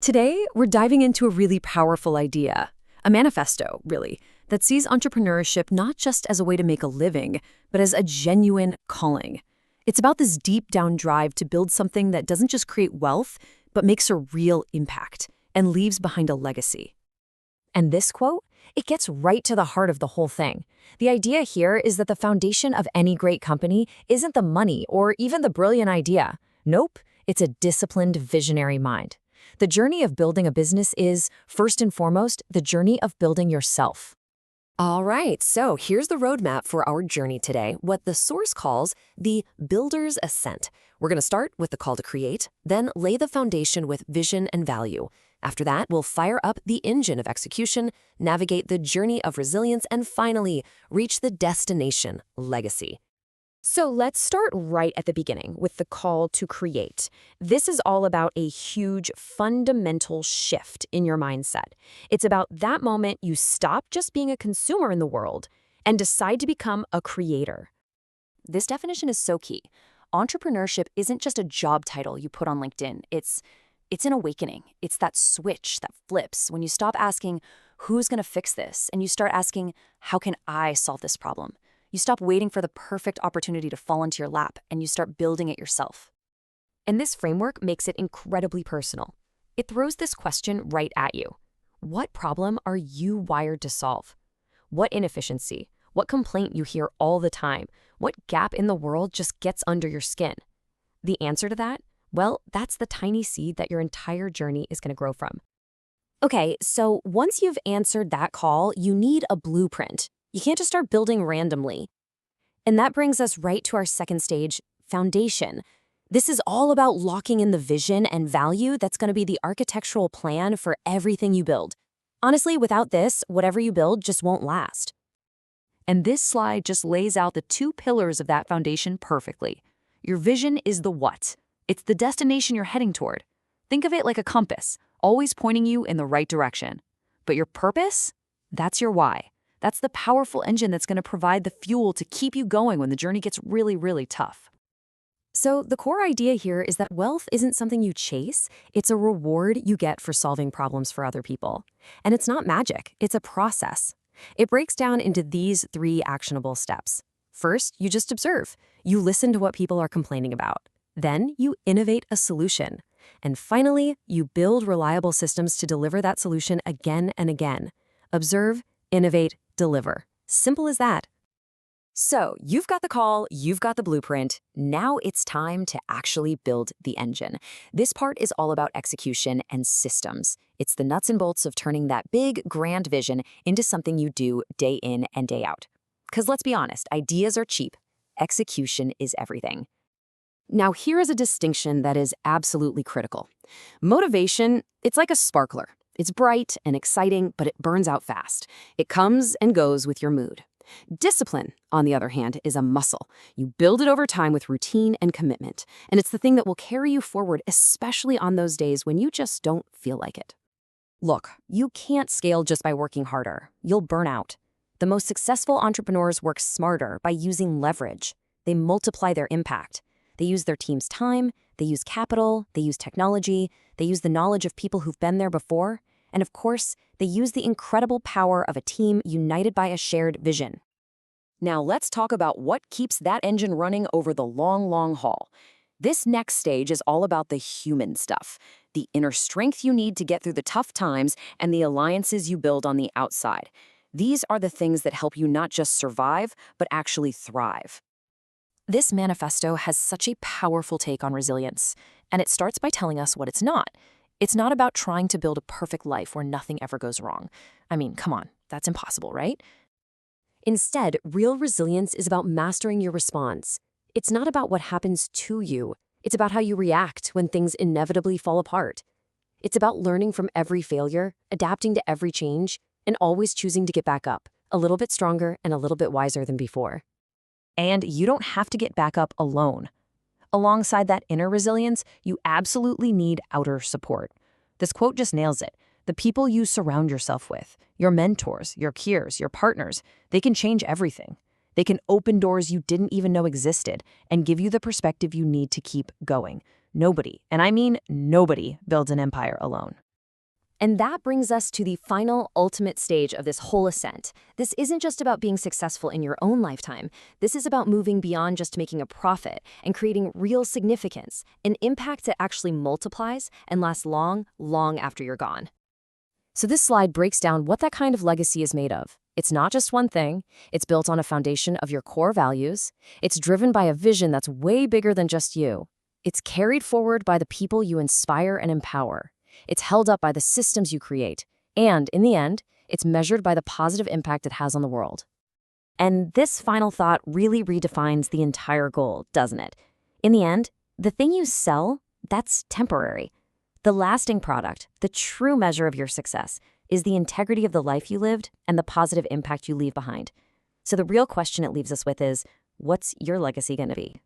Today, we're diving into a really powerful idea, a manifesto, really, that sees entrepreneurship not just as a way to make a living, but as a genuine calling. It's about this deep down drive to build something that doesn't just create wealth, but makes a real impact and leaves behind a legacy. And this quote, it gets right to the heart of the whole thing. The idea here is that the foundation of any great company isn't the money or even the brilliant idea. Nope, it's a disciplined, visionary mind. The journey of building a business is, first and foremost, the journey of building yourself. All right, so here's the roadmap for our journey today, what the source calls the builder's ascent. We're going to start with the call to create, then lay the foundation with vision and value. After that, we'll fire up the engine of execution, navigate the journey of resilience, and finally, reach the destination, legacy. So let's start right at the beginning with the call to create. This is all about a huge fundamental shift in your mindset. It's about that moment you stop just being a consumer in the world and decide to become a creator. This definition is so key. Entrepreneurship isn't just a job title you put on LinkedIn. It's an awakening. It's that switch that flips when you stop asking, who's going to fix this? And you start asking, how can I solve this problem? You stop waiting for the perfect opportunity to fall into your lap, and you start building it yourself. And this framework makes it incredibly personal. It throws this question right at you. What problem are you wired to solve? What inefficiency? What complaint you hear all the time? What gap in the world just gets under your skin? The answer to that? Well, that's the tiny seed that your entire journey is going to grow from. Okay, so once you've answered that call, you need a blueprint. You can't just start building randomly. And that brings us right to our second stage, foundation. This is all about locking in the vision and value that's going to be the architectural plan for everything you build. Honestly, without this, whatever you build just won't last. And this slide just lays out the two pillars of that foundation perfectly. Your vision is the what. It's the destination you're heading toward. Think of it like a compass, always pointing you in the right direction. But your purpose? That's your why. That's the powerful engine that's going to provide the fuel to keep you going when the journey gets really, really tough. So the core idea here is that wealth isn't something you chase, it's a reward you get for solving problems for other people. And it's not magic, it's a process. It breaks down into these 3 actionable steps. First, you just observe. You listen to what people are complaining about. Then you innovate a solution. And finally, you build reliable systems to deliver that solution again and again. Observe, innovate, deliver. Simple as that. So you've got the call, you've got the blueprint. Now it's time to actually build the engine. This part is all about execution and systems. It's the nuts and bolts of turning that big, grand vision into something you do day in and day out. Because let's be honest, ideas are cheap. Execution is everything. Now here is a distinction that is absolutely critical. Motivation, it's like a sparkler. It's bright and exciting, but it burns out fast. It comes and goes with your mood. Discipline, on the other hand, is a muscle. You build it over time with routine and commitment, and it's the thing that will carry you forward, especially on those days when you just don't feel like it. Look, you can't scale just by working harder. You'll burn out. The most successful entrepreneurs work smarter by using leverage. They multiply their impact. They use their team's time, they use capital, they use technology, they use the knowledge of people who've been there before, and of course, they use the incredible power of a team united by a shared vision. Now let's talk about what keeps that engine running over the long, long haul. This next stage is all about the human stuff, the inner strength you need to get through the tough times and the alliances you build on the outside. These are the things that help you not just survive, but actually thrive. This manifesto has such a powerful take on resilience, and it starts by telling us what it's not. It's not about trying to build a perfect life where nothing ever goes wrong. I mean, come on, that's impossible, right? Instead, real resilience is about mastering your response. It's not about what happens to you. It's about how you react when things inevitably fall apart. It's about learning from every failure, adapting to every change, and always choosing to get back up, a little bit stronger and a little bit wiser than before. And you don't have to get back up alone. Alongside that inner resilience, you absolutely need outer support. This quote just nails it. The people you surround yourself with, your mentors, your peers, your partners, they can change everything. They can open doors you didn't even know existed and give you the perspective you need to keep going. Nobody, and I mean nobody, builds an empire alone. And that brings us to the final, ultimate stage of this whole ascent. This isn't just about being successful in your own lifetime. This is about moving beyond just making a profit and creating real significance, an impact that actually multiplies and lasts long, long after you're gone. So this slide breaks down what that kind of legacy is made of. It's not just one thing. It's built on a foundation of your core values. It's driven by a vision that's way bigger than just you. It's carried forward by the people you inspire and empower. It's held up by the systems you create. And in the end, it's measured by the positive impact it has on the world. And this final thought really redefines the entire goal, doesn't it? In the end, the thing you sell, that's temporary. The lasting product, the true measure of your success, is the integrity of the life you lived and the positive impact you leave behind. So the real question it leaves us with is, what's your legacy going to be?